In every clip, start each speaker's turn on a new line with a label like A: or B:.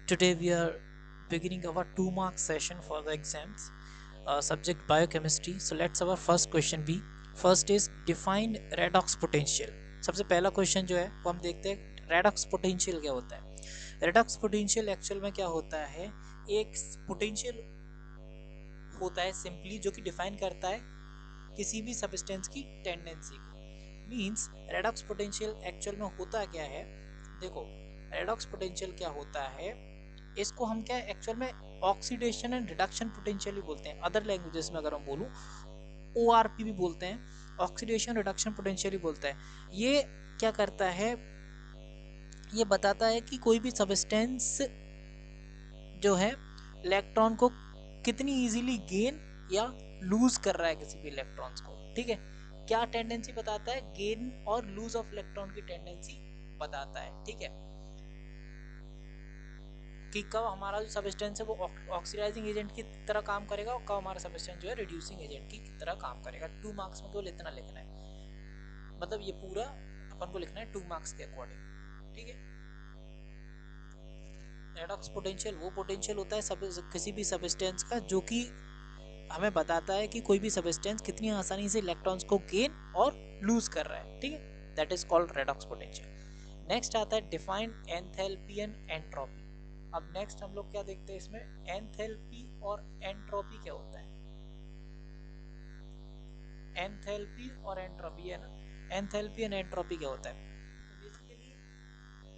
A: Today we are beginning our 2 mark session for the exams, subject biochemistry. So let's our first question be. First is define redox potential. सबसे पहला question जो है वो हम देखते हैं रेडॉक्स पोटेंशियल क्या होता है। रेडॉक्स पोटेंशियल एक्चुअल में क्या होता है, एक पोटेंशियल होता है सिंपली जो कि डिफाइन करता है किसी भी सब्सटेंस की टेंडेंसी को। मींस रेडॉक्स पोटेंशियल एक्चुअल में होता क्या है, देखो रेडॉक्स पोटेंशियल क्या होता है, इसको हम क्या एक्चुअल में ऑक्सीडेशन एंड रिडक्शन पोटेंशियल भी बोलते हैं। अदर लैंग्वेजेस में अगर हम बोलूँ ORP भी बोलते हैं, ऑक्सीडेशन रिडक्शन पोटेंशियल भी बोलता है। ये क्या करता है, ये बताता है कि कोई भी सब्सटेंस जो है इलेक्ट्रॉन को कितनी इजीली गेन या लूज कर रहा है किसी भी इलेक्ट्रॉन्स को। ठीक है, क्या टेंडेंसी बताता है, गेन और लूज ऑफ इलेक्ट्रॉन की टेंडेंसी बताता है। ठीक है, कि कब हमारा जो सब्सटेंस है वो ऑक्सीडाइजिंग एजेंट की तरह काम करेगा और कब हमारा सब्सटेंस जो है रिड्यूसिंग एजेंट की तरह काम करेगा। 2 मार्क्स में केवल इतना लिखना है, मतलब ये पूरा अपन को लिखना है 2 मार्क्स के अकॉर्डिंग। ठीक है, रेडॉक्स पोटेंशियल वो पोटेंशियल होता है किसी भी सब्सटेंस का जो कि हमें बताता है कि कोई भी सब्सटेंस कितनी आसानी से इलेक्ट्रॉन्स को गेन और लूज कर रहा है। ठीक है, that is called redox potential. Next आता है डिफाइन एंथैल्पी एंड एंट्रोपी। अब नेक्स्ट हम लोग क्या देखते हैं इसमें, एंथैल्पी और एंट्रोपी क्या होता है। एंथैल्पी और एंट्रोपी है ना, एंथैल्पी एंड एंट्रोपी क्या होता है। तो बेसिकली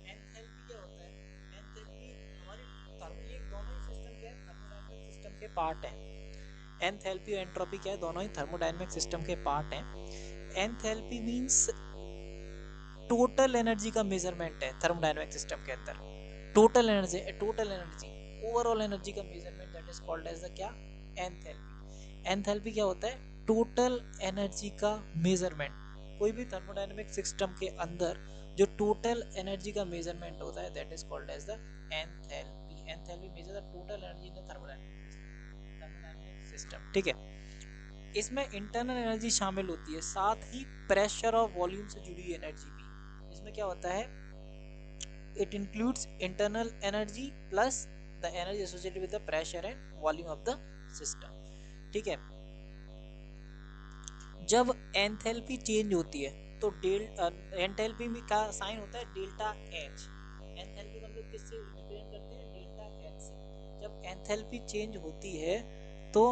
A: एंथैल्पी क्या होता है, एंथैल्पी हमारी ये दोनों ही सिस्टम क्या है, थर्मोडायनामिक सिस्टम के पार्ट हैं। एंथैल्पी और एंट्रोपी क्या है, दोनों ही थर्मोडायनामिक सिस्टम के पार्ट हैं। एंथैल्पी मींस टोटल एनर्जी का मेजरमेंट है थर्मोडायनामिक सिस्टम के अंदर। टोटल एनर्जी ओवरऑल एनर्जी का measurement, that is called as the क्या, एंथैल्पी। एंथैल्पी क्या होता है, टोटल एनर्जी का मेजरमेंट। कोई भी थर्मोडायनामिक सिस्टम के अंदर जो टोटल एनर्जी का मेजरमेंट होता है that is called as the enthalpy. Enthalpy measure the total energy in the thermodynamic system. ठीक है, इसमें इंटरनल एनर्जी शामिल होती है, साथ ही प्रेशर और वॉल्यूम से जुड़ी एनर्जी भी। इसमें क्या होता है, it includes internal energy plus the energy associated with the pressure and volume of the system। ठीक है, जब एंथैल्पी चेंज होती है तो एंथैल्पी का साइन होता है डेल्टा एच। एंथैल्पी हम लोग किससे रिप्रेजेंट करते हैं, डेल्टा एच से। जब एंथैल्पी चेंज होती है तो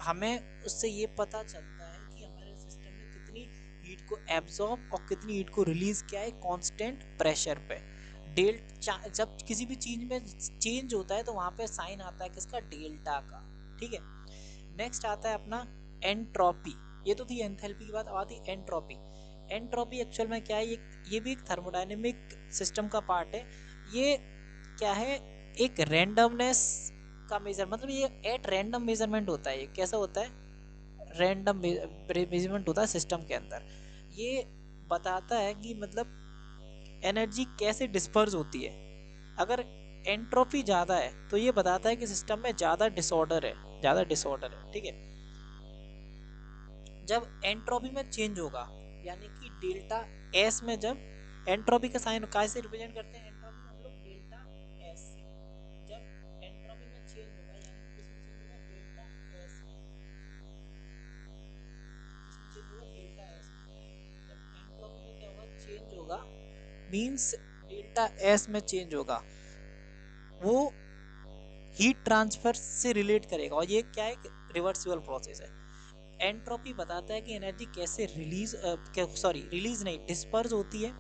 A: हमें उससे ये पता चलता है कि हमारे सिस्टम में कितनी हीट को एब्जॉर्ब और कितनी हीट को रिलीज किया है कांस्टेंट प्रेशर पे। जब किसी भी चीज में चेंज होता है तो वहां पे साइन आता है किसका, डेल्टा का। ठीक है, नेक्स्ट आता है अपना एंट्रोपी। ये तो थी एंथैल्पी की बात, अब आती एंट्रोपी। एंट्रोपी एक्चुअल में क्या है, ये भी एक थर्मोडायनेमिक सिस्टम का पार्ट है। ये क्या है, एक रैंडमनेस का मेजर, मतलब ये एट रैंडम मेजरमेंट होता है। ये कैसा होता है, रैंडम मेजरमेंट होता है सिस्टम के अंदर। ये बताता है कि मतलब एनर्जी कैसे डिस्पर्स होती है। अगर एंट्रोपी ज़्यादा है तो ये बताता है कि सिस्टम में ज़्यादा डिसऑर्डर है, ज़्यादा डिसऑर्डर है। ठीक है, जब एंट्रोपी में चेंज होगा यानी कि डेल्टा एस में, जब एंट्रोपी का साइन कैसे रिप्रेजेंट करते हैं, एंट्रोपी हम लोग डेल्टा एस से। जब एंट्रोपी में चेंज होगा यानी कि किसमें चेंज होगा, डेल्टा एस में। किसमें चेंज होगा, डेल्टा एस में। जब एंट्रोपी में क्या होगा, चेंज होगा, मींस डेल्टा एस में चेंज होगा, वो हीट ट्रांसफर से रिलेट करेगा और ये क्या है, रिवर्सिबल प्रोसेस है। एंट्रोपी बताता है कि एनर्जी कैसे रिलीज नहीं, डिस्पर्स होती है।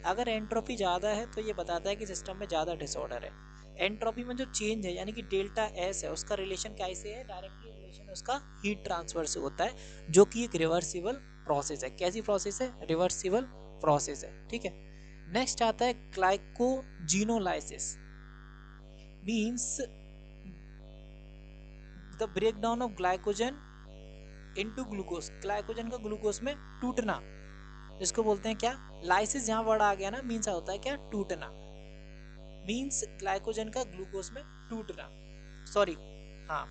A: अगर एंट्रोपी ज़्यादा है तो ये बताता है कि सिस्टम में ज़्यादा डिसऑर्डर है। एंट्रोपी में जो चेंज है यानी कि डेल्टा एस है, उसका रिलेशन कैसे है, डायरेक्टली रिलेशन उसका हीट ट्रांसफर से होता है, जो कि एक रिवर्सिबल प्रोसेस है। कैसी प्रोसेस है, रिवर्सिबल प्रोसेस है। ठीक है, नेक्स्ट आता है glycogenolysis. Means the breakdown of glycogen into glucose, glycogen का ग्लूकोज में टूटना, इसको बोलते हैं क्या, लाइसिस। यहाँ वर्ड आ गया ना, मीन्स होता है क्या, टूटना। मीन्स ग्लाइकोजन का ग्लूकोज में टूटना, सॉरी हाँ,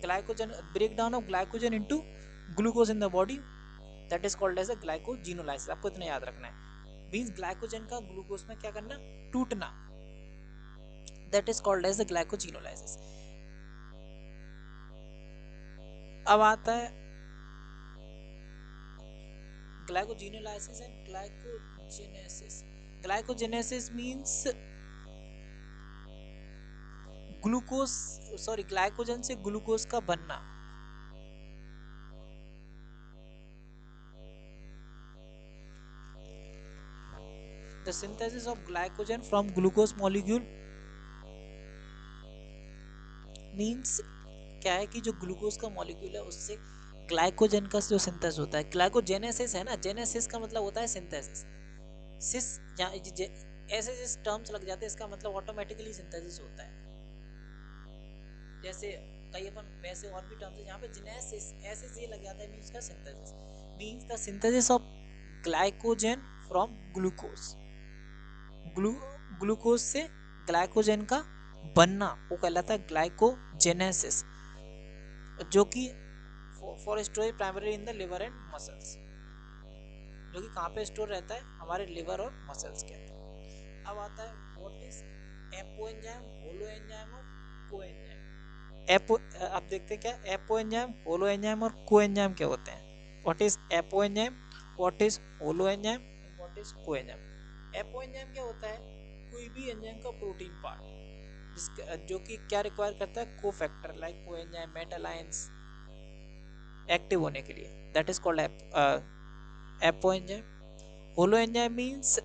A: glycogen breakdown of glycogen into glucose in the body, that is called as a glycogenolysis. आपको इतना याद रखना है, मीन्स ग्लाइकोजन का ग्लूकोज में क्या करना, टूटना। that is called as the glycogenolysis. अब आता है glycogenolysis and glycogenesis. Glycogenesis means glycogen से ग्लूकोज का बनना. The synthesis of glycogen from glucose molecule means क्या है कि जो ग्लूकोज का मॉलिक्यूल है उससे ग्लाइकोजन का जो सिंथेसिस होता है. ग्लाइकोजेनेसिस है ना, जेनेसिस का मतलब होता है सिंथेसिस. सिस ऐसे जिस टर्म्स लग जाते हैं इसका मतलब ऑटोमेटिकली सिंथेसिस होता है. जैसे कई अपन वैसे और भी टर्म्स है जहाँ पे जेनेसिस ऐसे से लग जाता है, मींस का synthesis means the synthesis of glycogen from glucose. Glucose से ग्लाइकोजन का बनना वो कहलाता है ग्लाइकोजेनेसिस, जो कि for storage primary in the liver and muscles, जो कि कहाँ पे स्टोर रहता है, हमारे लिवर और मसल्स के अंदर. अब आता है what is apo enzyme, holo enzyme और को एंजाइम. एपो आप देखते हैं क्या एपो एंजाइम, होलो एंजाइम और को एंजाइम क्या होते हैं. What is apo enzyme, what is holo enzyme, what is को एंजाइम. एपो एंजाइम क्या होता है, कोई भी एंजाइम का प्रोटीन पार्ट जो कि क्या रिक्वायर करता है, कोफैक्टर लाइक कोएंजाइम, मेटालाइंस एक्टिव होने के लिए, that is called apo enzyme. Holo enzyme means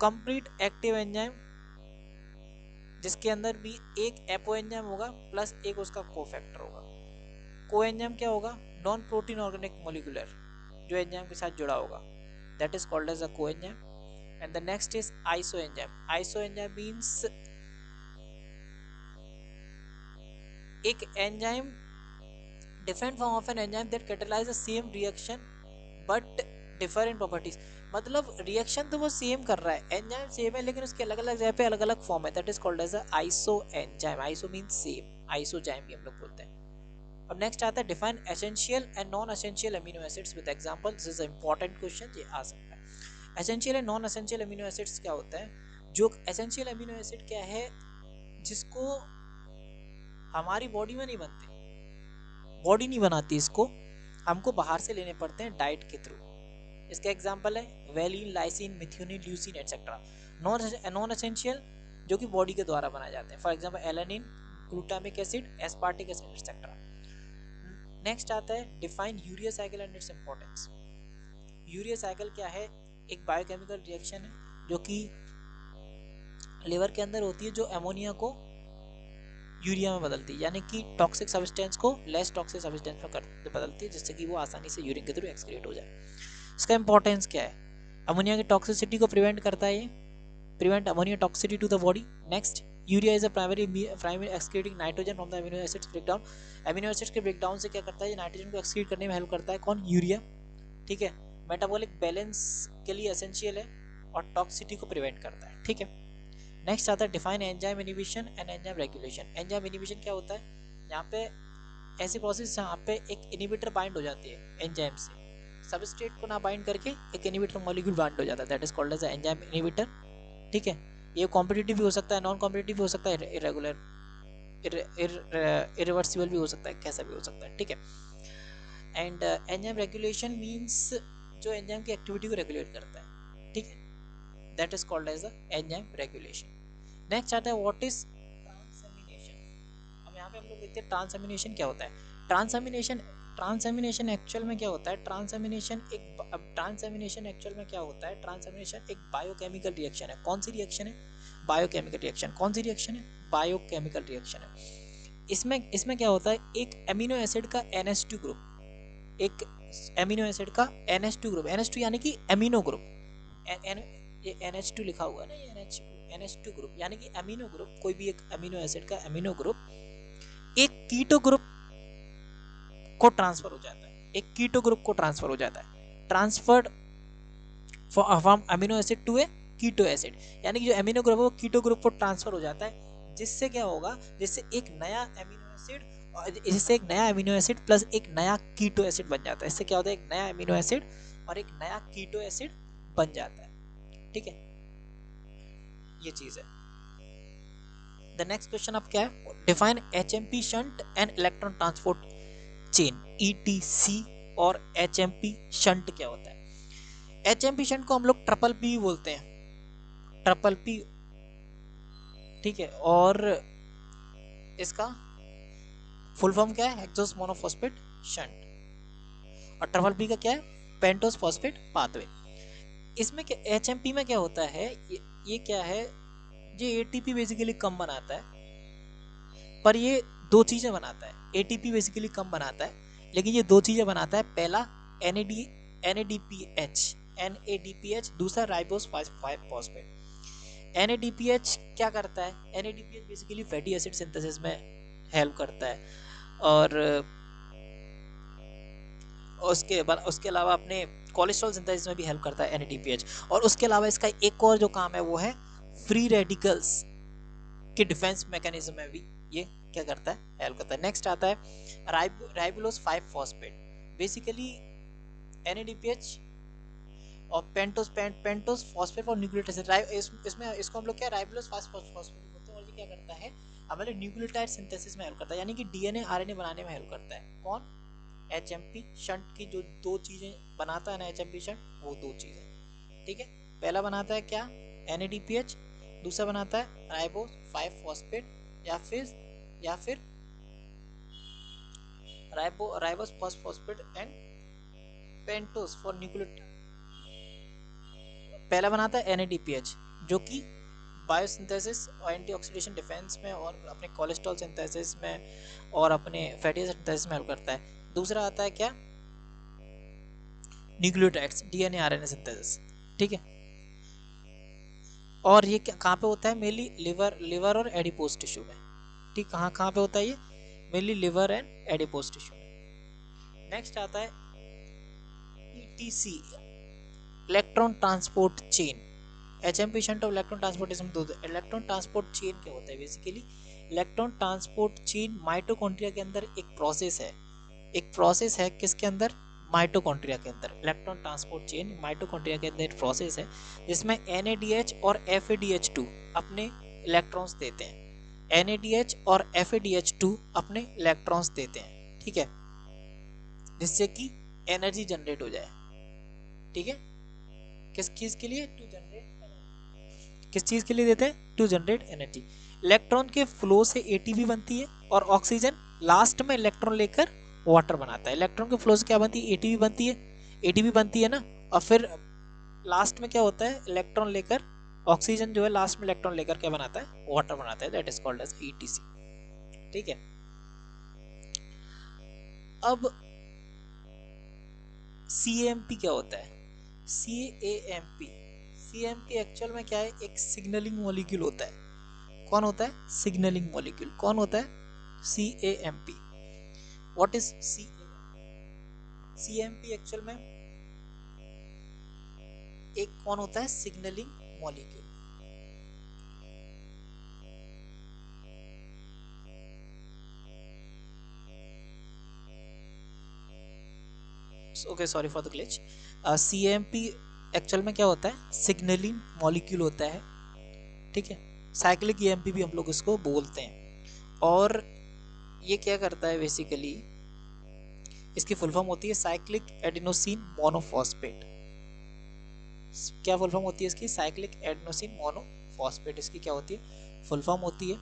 A: complete active enzyme जिसके अंदर भी एक एपो एंजाइम होगा प्लस एक उसका कोफैक्टर होगा. कोएंजाइम क्या होगा, नॉन प्रोटीन ऑर्गेनिक मॉलिक्यूलर जो एंजाइम के साथ जुड़ा होगा, that is called as a coenzyme. And the next is iso enzyme. Iso enzyme means एक enzyme different form of an enzyme that catalyze the same reaction but different properties. मतलब reaction तो वो same कर रहा है, enzyme same है लेकिन उसके अलग अलग जगह पे अलग अलग फॉर्म है, that is called as iso enzyme. Iso means same, isozyme भी हम लोग बोलते हैं. अब नेक्स्ट आता है define essential and non essential amino acids with example. This is important question, ये आ सकता है. Essential and non essential amino acids क्या होता है. जो एसेंशियल अमीनो एसिड क्या है, जिसको हमारी बॉडी में नहीं बनते, बॉडी नहीं बनाती इसको, हमको बाहर से लेने पड़ते हैं डाइट के थ्रू. इसका एग्जांपल है valine, lysine, methionine, leucine etcetera. Non essential जो कि बॉडी के द्वारा बनाए जाते हैं, for example alanine, glutamic acid, aspartic acid etcetera. Next आता है define urea cycle and its importance. Urea cycle क्या है, एक बायोकेमिकल रिएक्शन है जो कि लिवर के अंदर होती है, जो अमोनिया को यूरिया में बदलती है, यानी कि टॉक्सिक सब्सटेंस को लेस टॉक्सिक सब्सटेंस में बदलती है, जिससे कि वो आसानी से यूरिन के थ्रू एक्सक्रीट हो जाए. इसका इंपॉर्टेंस क्या है, अमोनिया की टॉक्सिसिटी को प्रिवेंट करता है, ये prevent ammonia toxicity to the body. Next, urea is a primary excreting nitrogen from the amino acids breakdown. Amino acids के ब्रेकडाउन से क्या करता है, नाइट्रोजन को एक्सक्रीट करने में हेल्प करता है, कौन, यूरिया. ठीक है, मेटाबॉलिक बैलेंस के लिए एसेंशियल है और टॉक्सिसिटी को प्रिवेंट करता है. ठीक है, नेक्स्ट आता है define enzyme inhibition and enzyme regulation. Enzyme inhibition क्या होता है, यहाँ पे ऐसी प्रोसेस जहाँ पे एक इनहिबिटर बाइंड हो जाती है एंजाइम से, सबस्ट्रेट को ना बाइंड करके एक इनहिबिटर मॉलिक्यूल बाइंड हो जाता है, that is called as enzyme inhibitor. ठीक है, ये कॉम्पिटिटिव भी हो सकता है, नॉन कॉम्पिटिटिव भी हो सकता है, इरेगुलर इरिवर्सिबल भी हो सकता है, कैसा भी हो सकता है. ठीक है, एंड एंजाइम रेगुलेशन मींस जो एंजाइम की एक्टिविटी को रेगुलेट करता है. ठीक है, that is called as enzyme regulation. Next आता है व्हाट इज ट्रांसएमिनेशन. अब यहाँ पे हम लोग देखते हैं ट्रांसएमिनेशन क्या होता है. ट्रांसएमिनेशन एक्चुअल में क्या होता है, ट्रांसएमिनेशन एक्चुअल में क्या होता है, ट्रांसएमिनेशन एक बायोकेमिकल रिएक्शन है. कौन सी रिएक्शन है, बायोकेमिकल रिएक्शन. कौन सी रिएक्शन है, बायोकेमिकल रिएक्शन है. इसमें क्या होता है, एक अमीनो एसिड का NH2 ग्रुप, एक अमीनो एसिड का NH2 ग्रुप, NH2 यानी कि अमीनो ग्रुप, ये NH2 लिखा हुआ है ना, ये NH2 ग्रुप यानी कि अमीनो ग्रुप, कोई भी एक अमीनो एसिड का अमीनो ग्रुप एक कीटो ग्रुप को ट्रांसफर हो जाता है, एक कीटो ग्रुप को ट्रांसफर हो जाता है, transferred from amino acid to a keto acid, यानी कि जो अमीनो ग्रुप है वो कीटो ग्रुप को ट्रांसफर हो जाता है, जिससे क्या होगा, जिससे एक नया अमीनो एसिड प्लस एक नया कीटो एसिड बन जाता है. इससे क्या होता है, एक नया अमीनो एसिड और एक नया कीटो एसिड बन जाता है. ठीक है, ये चीज है. द नेक्स्ट क्वेश्चन अब क्या है, define HMP shunt and electron transport chain, etc और एचएमपी शंट क्या होता है। एचएमपी शंट को हम लोग ट्रिपल पी बोलते हैं, ट्रिपल पी, ठीक है। और इसका फुल फॉर्म क्या है, हेक्सोस मोनोफॉस्फेट शंट। और ट्रिपल पी का क्या है, पेंटोस फॉस्फेट पाथवे। इसमें क्या एचएमपी में क्या होता है, ये क्या है, ये एटीपी बेसिकली कम बनाता है, पर ये दो चीजें बनाता है। एटीपी बेसिकली कम बनाता है, लेकिन ये दो चीजें बनाता है। पहला एनएडीपीएच, दूसरा राइबोस 5 फॉस्फेट। एनएडीपीएच क्या करता है, NADPH basically fatty acid synthesis में हेल्प करता है, और उसके अलावा अपने कोलेस्ट्रॉल सिंथेसिस में भी हेल्प करता है एनएडीपीएच। और उसके अलावा इसका एक और जो काम है वो है फ्री रेडिकल्स के डिफेंस मैकेनिज्म में भी ये क्या करता है, हेल्प करता है। नेक्स्ट आता है राइबोलोज 5 फॉस्फेट। बेसिकली एनएडीपीएच और पेंटोस फॉस्फेट और न्यूक्लियोटाइड इसमें इसको हम लोग क्या राइबोलोज 5 फॉस्फेट बोलते हैं। और ये क्या करता है, हमारे न्यूक्लियोटाइड सिंथेसिस में हेल्प करता है, यानी कि डीएनए आरएनए बनाने में हेल्प करता है। कौन, एचएमपी शंट की जो दो चीजें बनाता है ना एचएमपी शंट, वो दो चीजें, ठीक है। पहला बनाता है क्या, एनएडीपीएच, दूसरा बनाता है राइबोस 5 फॉस्फेट या फिर ribose 5 phosphate and pentose for nucleotide. पहला बनाता है एनएडीपीएच जो कि बायोसिंथेसिस और एंटीऑक्सीडेशन डिफेंस में और अपने कोलेस्ट्रॉल सिंथेसिस में और अपने फैटी एसिड सिंथेसिस में हेल्प करता है। दूसरा आता है क्या, न्यूक्लियोटाइड्स, डीएनए आरएनए सिंथेसिस, ठीक है। और ये कहाँ पे होता है, मेनली लिवर और एडिपोज टिश्यू में, ठीक। कहाँ पे होता है ये, mainly liver and adipose tissue में। नेक्स्ट आता है etc, electron transport chain. HMP shunt और इलेक्ट्रॉन ट्रांसपोर्टेशन दो। इलेक्ट्रॉन ट्रांसपोर्ट चेन क्या होता है, basically electron transport chain mitochondria के अंदर एक प्रोसेस है किसके अंदर, माइटोकॉन्ड्रिया के अंदर। इलेक्ट्रॉन ट्रांसपोर्ट चेन माइटोकॉन्ड्रिया के अंदर एक प्रोसेस है जिसमें NADH और FADH2 अपने इलेक्ट्रॉन्स देते हैं। NADH और FADH2 अपने इलेक्ट्रॉन्स देते हैं, ठीक है, जिससे कि एनर्जी जनरेट हो जाए, ठीक है। किस चीज के लिए, टू जनरेट एनर्जी। किस चीज के लिए देते हैं, टू जनरेट एनर्जी। इलेक्ट्रॉन के फ्लो से एटीपी बनती है और ऑक्सीजन लास्ट में इलेक्ट्रॉन लेकर वाटर बनाता है। इलेक्ट्रॉन के फ्लो से क्या बनती है, एटीपी बनती है, एटीपी बनती है ना। और फिर लास्ट में क्या होता है, इलेक्ट्रॉन लेकर ऑक्सीजन जो है लास्ट में इलेक्ट्रॉन लेकर क्या बनाता है, वाटर बनाता है, that is called as ETC, ठीक है। अब सीएमपी क्या होता है, CAMP, CMP एक्चुअल में क्या है, एक सिग्नलिंग मॉलिक्यूल होता है। कौन होता है, सिग्नलिंग मॉलिक्यूल कौन होता है, CAMP। What is CMP actual में एक कौन होता है, signalling molecule. Okay, sorry for the glitch. CMP actual में क्या होता है, सिग्नलिंग मॉलिक्यूल होता है, ठीक है। साइक्लिक EMP भी हम लोग इसको बोलते हैं। और ये क्या करता है, बेसिकली इसकी फुल फॉर्म होती है साइक्लिक एडिनोसिन मोनोफॉस्फेट। क्या फुल फॉर्म होती है इसकी, साइक्लिक एडिनोसिन मोनोफॉस्फेट इसकी क्या होती है, फुल फॉर्म होती है,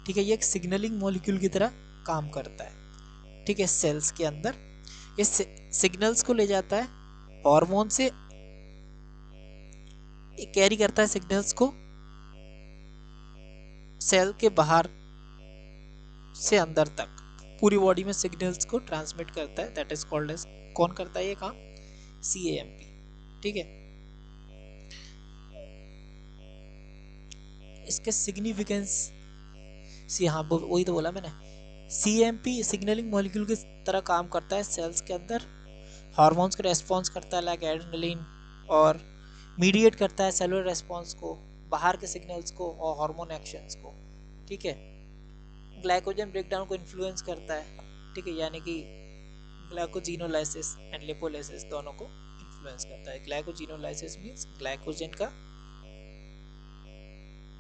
A: ठीक है। ये एक सिग्नलिंग मॉलिक्यूल की तरह काम करता है, ठीक है। सेल्स के अंदर इस सिग्नल्स को ले जाता है, हार्मोन से कैरी करता है सिग्नल्स को सेल के बाहर से अंदर तक, पूरी बॉडी में सिग्नल्स को ट्रांसमिट करता है, दैट इज कॉल्ड एज, कौन करता है ये काम, CAMP, ठीक है। इसके सिग्निफिकेंस सी, हाँ वही तो बोला मैंने, CMP सिग्नलिंग मॉलिक्यूल की तरह काम करता है सेल्स के अंदर, हार्मोन्स का रेस्पॉन्स करता है लाइक एड्रेनलिन, और मीडिएट करता है सेलुलर रेस्पॉन्स को, बाहर के सिग्नल्स को और हार्मोन एक्शंस को, ठीक है। ग्लाइकोजन ब्रेकडाउन को इन्फ्लुएंस करता है, ठीक है, यानी कि ग्लाइकोजिनोलाइसिस एंड लिपोलाइसिस दोनों को इन्फ्लुएंस करता है। ग्लाइकोजिनोलाइसिस मींस ग्लाइकोजन का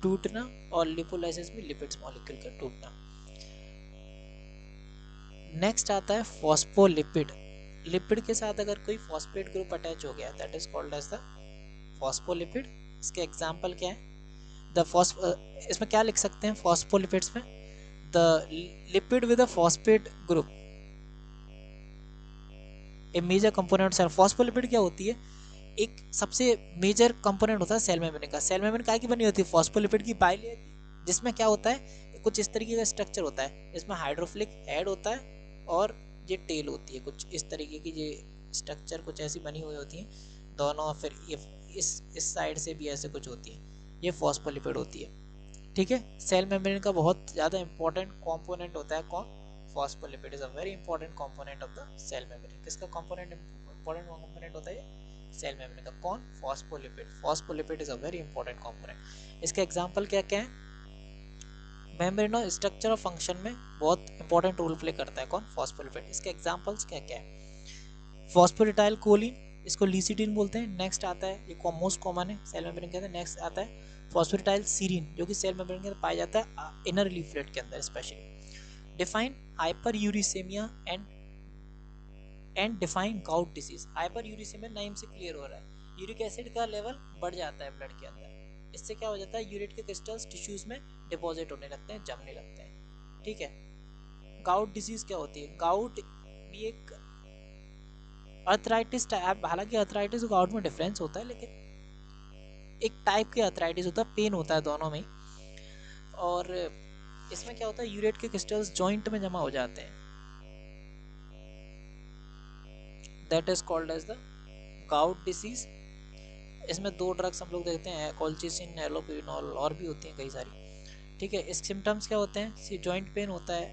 A: टूटना और लिपोलाइसिस में लिपिड्स मॉलिक्यूल का टूटना। नेक्स्ट आता है फॉस्फोलिपिड। लिपिड के साथ अगर कोई फॉस्फेट ग्रुप अटैच हो गया that is called as the phospholipid. इसके एग्जांपल क्या है? इसमें क्या लिख सकते हैं फॉस्फोलिपिड्स में? The lipid with a phosphate group a major component cell. Phospholipid क्या होती है? एक सबसे मेजर कंपोनेंट होता है सेल मेम्ब्रेन का। सेल मेम्ब्रेन काय की बनी होती है? फॉस्फोलिपिड की बाइलेयर की, जिसमें क्या होता है कुछ इस तरीके का स्ट्रक्चर होता है, इसमें हाइड्रोफिलिक हेड होता है और ये टेल होती है, कुछ इस तरीके की ये स्ट्रक्चर कुछ ऐसी बनी हुई होती है दोनों, फिर ये इस साइड से भी ऐसे कुछ होती है, ये फॉस्फोलिपिड होती है। ठीक है, सेल मेम्ब्रेन का बहुत ज़्यादा इंपॉर्टेंट कंपोनेंट होता है कौन? Phospholipid is a very important component of the cell membrane. किसका कंपोनेंट इंपॉर्टेंट कंपोनेंट होता है? सेल मेम्ब्रेन का। कौन? Phospholipid. Phospholipid is a very important component. इसके एग्जांपल क्या क्या है? मेम्ब्रेन स्ट्रक्चर और फंक्शन में बहुत इंपॉर्टेंट रोल प्ले करता है कौन? फॉस्फोलिपिड। इसके एग्जांपल्स क्या क्या है? फॉस्फोरिटाइल कोलिन, इसको लीसिटिन बोलते हैं। नेक्स्ट आता है, ये मोस्ट कॉमन है सेल मेम्ब्रेन के अंदर। नेक्स्ट आता है फॉस्फोरिटाइल सीरीन, जो कि सेल मेम्ब्रेन के अंदर पाया जाता है इनर लीफलेट के अंदर specially. Define hyperuricaemia and define gout disease. Hyperuricaemia नाम से क्लियर हो रहा है, यूरिक एसिड का लेवल बढ़ जाता है ब्लड के अंदर। इससे क्या हो जाता है? यूरेट के क्रिस्टल्स टिश्यूज में डिपॉजिट होने लगते हैं, जमने लगते हैं। ठीक है, गाउट डिसीज क्या होती है? गाउट भी एक अर्थराइटिस टाइप, हालांकि अर्थराइटिस और गाउट में डिफरेंस होता है, लेकिन एक टाइप के अर्थराइटिस होता है, पेन होता है दोनों में। और इसमें क्या होता है? यूरेट के क्रिस्टल्स जॉइंट में जमा हो जाते हैं, that is called as the gout disease. इसमें दो ड्रग्स हम लोग देखते हैं, कोल्चिसिन, एलोपिनॉल, और भी होती हैं कई सारी। ठीक है, इस सिम्टम्स क्या होते हैं? जॉइंट पेन होता है,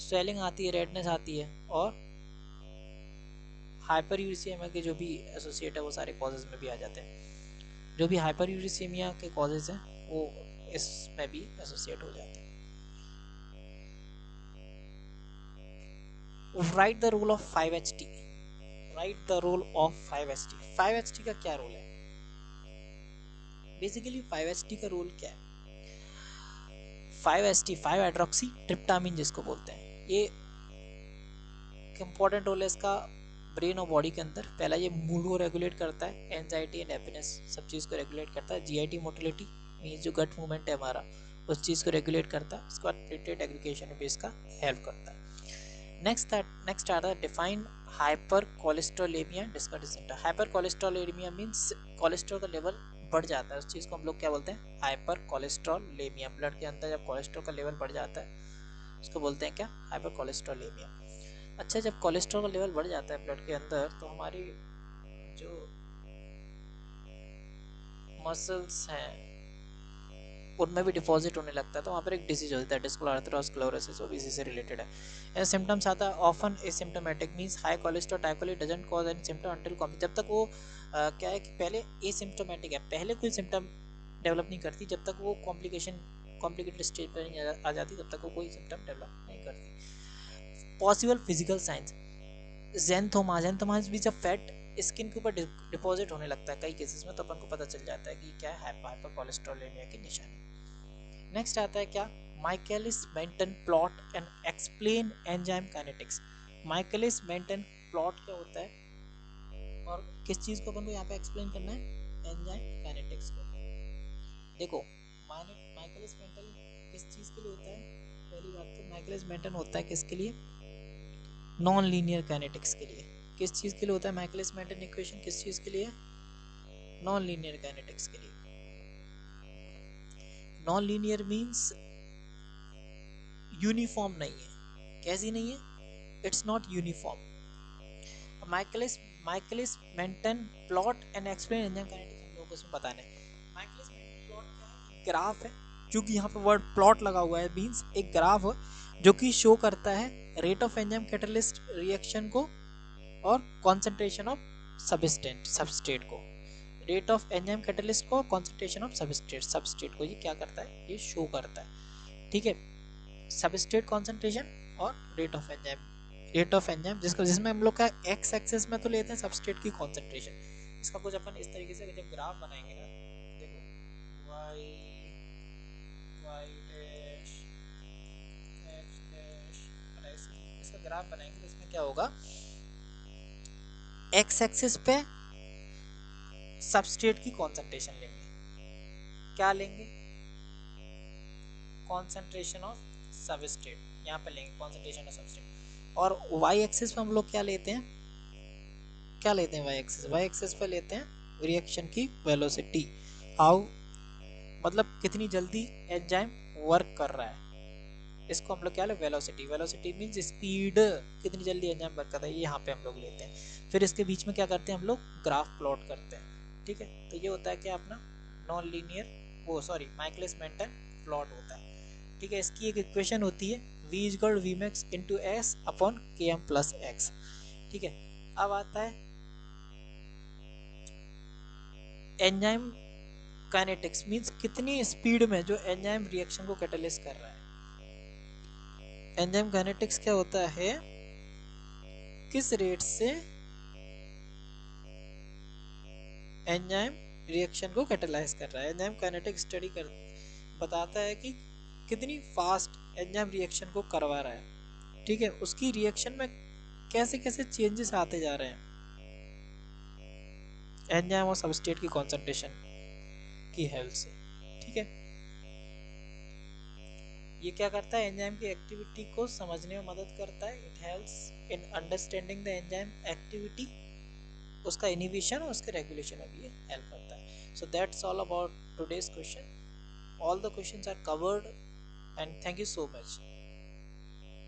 A: स्वेलिंग आती है, रेडनेस आती है, और हाइपर यूरिसेमिया के जो भी एसोसिएट है वो सारे कॉजेज में भी आ जाते हैं। जो भी हाइपर यूरिसेमिया के कॉजेज हैं वो इसमें भी एसोसिएट हो जाते हैं। Write the role of 5HT। Write the role of 5HT। 5HT का क्या रोल है? बेसिकली 5HT का रोल क्या है? 5HT 5 हाइड्रोक्सी ट्रिप्टामिन जिसको बोलते हैं, ये इंपॉर्टेंट रोल है इसका ब्रेन और बॉडी के अंदर। पहला, ये मूड को रेगुलेट करता है, एंजाइटी एंड हैप्पीनेस सब चीज़ को रेगुलेट करता है। जीआईटी मोटिलिटी मीन्स जो गट मूवमेंट है हमारा, उस चीज़ को रेगुलेट करता है। उसके बाद प्लेटलेट एग्रीगेशन में भी इसका हेल्प करता है। नेक्स्ट आता है define hypercholesterolaemia discuss its symptom. Hypercholesterolaemia means cholesterol का लेवल बढ़ जाता है, उस चीज़ को हम लोग क्या बोलते हैं? Hyper cholesterolaemia. ब्लड के अंदर जब कोलेस्ट्रॉल का लेवल बढ़ जाता है उसको बोलते हैं क्या? Hyper cholesterolaemia. अच्छा, जब कोलेस्ट्रॉल का लेवल बढ़ जाता है ब्लड के अंदर तो हमारी जो मसल्स हैं उनमें भी डिपॉजिट होने लगता है, तो वहाँ पर एक डिजीज होता है डिस्को आर्थरोस्क्लेरोसिस, वो भी इसी से रिलेटेड है। सिम्टम्स आता है often asymptomatic means high cholesterol typically doesn't cause any symptom until complication. जब तक वो क्या है कि पहले एसिम्प्टोमेटिक है, पहले कोई सिम्टम डेवलप नहीं करती, जब तक वो कॉम्प्लिकेटेड स्टेज पर नहीं आ जाती तब तक वो कोई सिम्टम डेवलप नहीं करती। पॉसिबल फिजिकल साइंस, ज़ैंथोमा भी जब फैट स्किन के ऊपर डिपॉजिट होने लगता है कई केसेस में, तो अपन को पता चल जाता है कि क्या है हाइपर कोलेस्ट्रोलेमिया की निशानी। नेक्स्ट आता है क्या? Michaelis Menten plot and explain enzyme kinetics. Michaelis Menten plot क्या होता है और किस चीज़ को अपन को यहाँ पे एक्सप्लेन करना है? एंजाइम काइनेटिक्स को। देखो, माइकलिस मेंटन किस चीज़ के लिए होता है? पहली बात तो माइकलिस मेंटन होता है किसके लिए? नॉन लीनियर काइनेटिक्स के लिए। किस चीज़ के लिए होता है माइकलिस मेंटन इक्वेशन? किस चीज़ के लिए? नॉन लीनियर काइनेटिक्स के लिए। नॉन लीनियर मीन्स यूनिफॉर्म नहीं है। कैसी नहीं है? It's not uniform. Michaelis Menten plot and explain enzyme kinetics हम लोगों को इसमें बताना है। माइकलिस मेंटन प्लॉट क्या है? ग्राफ है, क्योंकि यहाँ पे वर्ड प्लॉट लगा हुआ है, मीन्स एक ग्राफ है जो कि शो करता है rate of enzyme catalyst reaction को और कॉन्सेंट्रेशन ऑफ सबस्ट्रेट को। रेट ऑफ एंजाइम कैटलिस्ट को, कॉन्सेंट्रेशन ऑफ सबस्ट्रेट को, ये क्या करता है? ये शो करता है। ठीक है, सबस्ट्रेट कॉन्सेंट्रेशन और रेट ऑफ एंजाइम जिसमें हम लोग का एक्स एक्सिस में तो लेते हैं सबस्ट्रेट की कॉन्सेंट्रेशन। इसका कुछ अपन इस तरीके से जब ग्राफ बनाएंगे ना, देखो Y Y dash X dash और ऐसे इसका ग्राफ बनाएंगे तो इसमें क्या होगा, एक्स एक्सिस पे सबस्ट्रेट की कॉन्सेंट्रेशन लेंगे, क्या लेंगे, कॉन्सेंट्रेशन ऑफ सबस्ट्रेट यहाँ पे लेंगे, कॉन्सेंट्रेशन ऑफ सबस्ट्रेट। और वाई एक्सिस पे हम लोग क्या लेते हैं, क्या लेते हैं वाई एक्सिस पे लेते हैं रिएक्शन की वेलोसिटी, हाउ मतलब कितनी जल्दी एंजाइम वर्क कर रहा है, इसको हम लोग क्या लेते हैं वेलोसिटी, वेलोसिटी मींस स्पीड, कितनी जल्दी एंजाइम वर्क करता है, ये यहाँ पे हम लोग लेते हैं। फिर इसके बीच में क्या करते हैं हम लोग, ग्राफ प्लॉट करते हैं, ठीक है। तो ये होता है क्या अपना नॉन लीनियर, वो सॉरी माइकलिस मेंटन प्लॉट होता है, ठीक है। इसकी एक इक्वेशन होती है v equal V max into S upon K M plus X, ठीक है। अब आता है एंजाइम काइनेटिक्स, मींस कितनी स्पीड में जो एंजाइम रिएक्शन को कैटलिस्ट कर रहा है। एंजाइम काइनेटिक्स क्या होता है, किस रेट से एंजाइम रिएक्शन को कैटलाइज कर रहा है। एंजाइम काइनेटिक स्टडी कर बताता है कि कितनी फास्ट एंजाइम रिएक्शन को करवा रहा है, ठीक है। उसकी रिएक्शन में कैसे कैसे चेंजेस आते जा रहे हैं एंजाइम और सबस्ट्रेट की कॉन्सेंट्रेशन की हेल्प से, ठीक है। ये क्या करता है, एंजाइम की एक्टिविटी को समझने में मदद करता है, it helps in understanding the enzyme activity, उसका इनिबिशन और उसके रेगुलेशन में भी ये हेल्प करता है। So that's all about today's question, all the questions are covered and thank you so much.